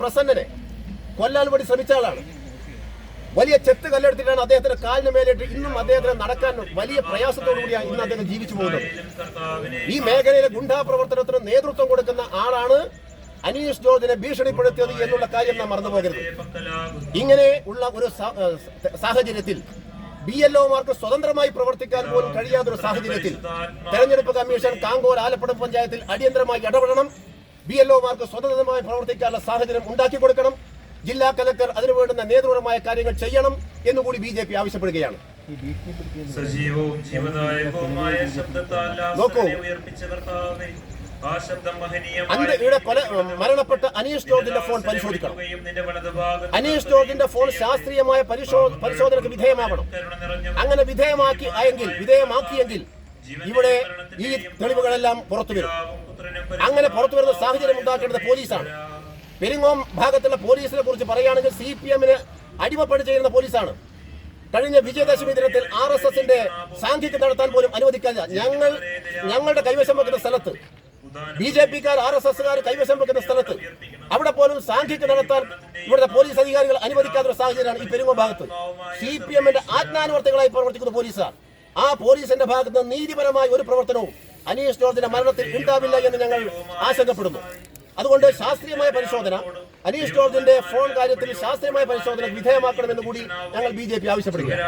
പ്രസന്നനെ കൊല്ലാൻ വേണ്ടി ശ്രമിച്ച ആളാണ്. വലിയ ചെത്ത് കല്ലെടുത്തിട്ടാണ് അദ്ദേഹത്തിന്റെ കാലിന് മേലിട്ട് ഇന്നും അദ്ദേഹത്തിന് നടക്കാൻ വലിയ പ്രയാസത്തോടുകൂടിയാണ് ഇന്ന് അദ്ദേഹം ജീവിച്ചു പോകുന്നത്. ഈ മേഖലയിലെ ഗുണ്ടാ പ്രവർത്തനത്തിന് നേതൃത്വം കൊടുക്കുന്ന ആളാണ് അനീഷ് ജോർജിനെ ഭീഷണിപ്പെടുത്തിയത് എന്നുള്ള കാര്യം നാം മറന്നുപോകരുത്. ഇങ്ങനെ ഉള്ള ഒരു സാഹചര്യത്തിൽ BLOമാർക്ക് സ്വതന്ത്രമായി പ്രവർത്തിക്കാൻ പോലും കഴിയാത്തൊരു സാഹചര്യത്തിൽ തെരഞ്ഞെടുപ്പ് കമ്മീഷൻ കാങ്കോർ ആലപ്പുഴ പഞ്ചായത്തിൽ അടിയന്തരമായി ഇടപെടണം. BLOമാർക്ക് സ്വതന്ത്രമായി പ്രവർത്തിക്കാനുള്ള സാഹചര്യം ഉണ്ടാക്കി കൊടുക്കണം. ജില്ലാ കലക്ടർ അതിനു വേണ്ടുന്ന നേതൃപരമായ കാര്യങ്ങൾ ചെയ്യണം എന്നുകൂടി BJP ആവശ്യപ്പെടുകയാണ്. നോക്കൂ, ഇവിടെ മരണപ്പെട്ട അനീഷ് ജോർജിന്റെ ഫോൺ പരിശോധിക്കണം. അനീഷ് ജോർജിന്റെ ഫോൺ ശാസ്ത്രീയമായ പരിശോധനയ്ക്ക് വിധേയമാകണം. അങ്ങനെ വിധേയമാക്കിയെങ്കിൽ ഇവിടെ ഈ തെളിവുകളെല്ലാം പുറത്തുവരും. അങ്ങനെ പുറത്തുവരുന്ന സാഹചര്യം ഉണ്ടാക്കേണ്ടത് പോലീസാണ്. പെരിങ്ങോം ഭാഗത്തുള്ള പോലീസിനെ കുറിച്ച് പറയുകയാണെങ്കിൽ CPMന് അടിമപ്പെട്ട് ചെയ്യുന്ന പോലീസാണ്. കഴിഞ്ഞ വിജയദശമി ദിനത്തിൽ RSSന്റെ സാങ്കേതിക നടത്താൻ പോലും അനുവദിക്കാതെ ഞങ്ങളുടെ കൈവശം വെക്കുന്ന സ്ഥലത്ത്, BJPക്കാർ RSSകാർ കൈവശം വെക്കുന്ന സ്ഥലത്ത് അവിടെ പോലും സാങ്കേതിക നടത്താൻ ഇവിടുത്തെ പോലീസ് അധികാരികൾ അനുവദിക്കാത്ത സാഹചര്യമാണ് ഈ പെരിങ്ങോം ഭാഗത്ത്. CPMന്റെ ആജ്ഞാനുവർത്തികളായി പ്രവർത്തിക്കുന്ന പോലീസാണ്. ആ പോലീസിന്റെ ഭാഗത്ത് നീതിപരമായ ഒരു പ്രവർത്തനവും അനീഷ് ജോർജിന്റെ മരണത്തിൽ ഉണ്ടാവില്ല എന്ന് ഞങ്ങൾ ആശങ്കപ്പെടുന്നു. അതുകൊണ്ട് ശാസ്ത്രീയമായ പരിശോധന, അനീഷ് ജോർജിന്റെ ഫോൺ കാര്യത്തിൽ ശാസ്ത്രീയമായ പരിശോധന വിധേയമാക്കണമെന്ന് കൂടി ഞങ്ങൾ BJP ആവശ്യപ്പെടുകയാണ്.